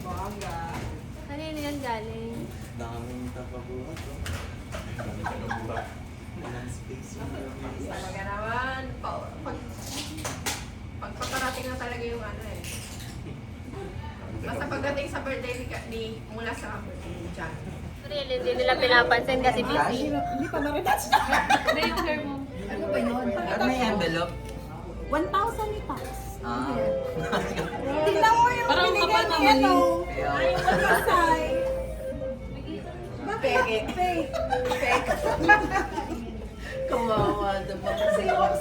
Bongga. Kanino yan galing? Daming tapabuhat. Daming tapabuhat. Walang space. Talaga naman. Pagpaparating na talaga yung ano eh. Basta pagdating sa birthday ni mula sa birthday ni John. Really, hindi nila pinapansin kasi busy. Hindi pa na-retouch na. Ano yung hair mo? Ano ba yun? At may envelope. 1,000 itax. Ah. Tingnan mo yung binigay ni ano. Ay, yung magkasay. Peke. Fake. Kawawa naman kasi yung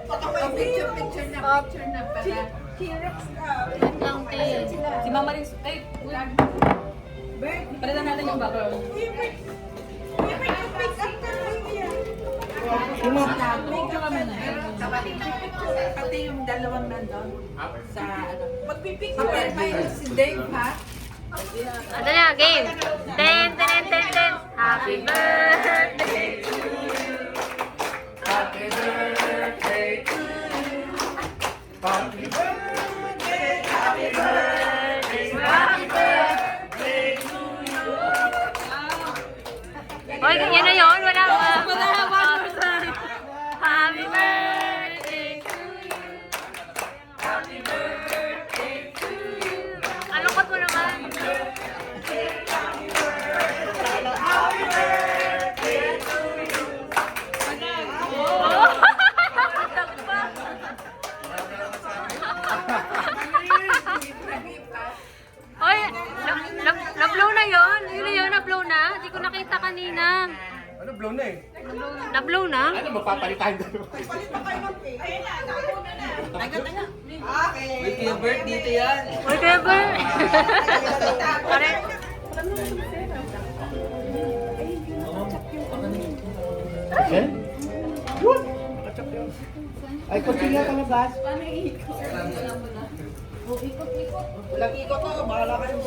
baka may picture na pala. T-Rex na. Wait lang, te. Si Mama rin, ay, palitan natin yung background. Pati yung dalawang nandun sa ano. Magpipicture pa yun si Dave, ha? Ano na, game. Ten, ten, ten, ten. Happy birthday to you. Happy birthday to you. Happy birthday. Happy birthday. Happy birthday to you. Oy, yun na yun. Wala pa. Happy birthday to you. Happy birthday to you. Alungkot mo naman. Oy, na-blow na yun. Yun yun, na-blow na. Hindi ko nakita kanina. Ano, blow na eh. Na-blow na? Ano, magpapalitan doon? May Gilbert dito yan. Whatever. Pare. Okay? Yun! Ay, kutsilya ka na, Bas. Walang ikot ko, bahala kayo.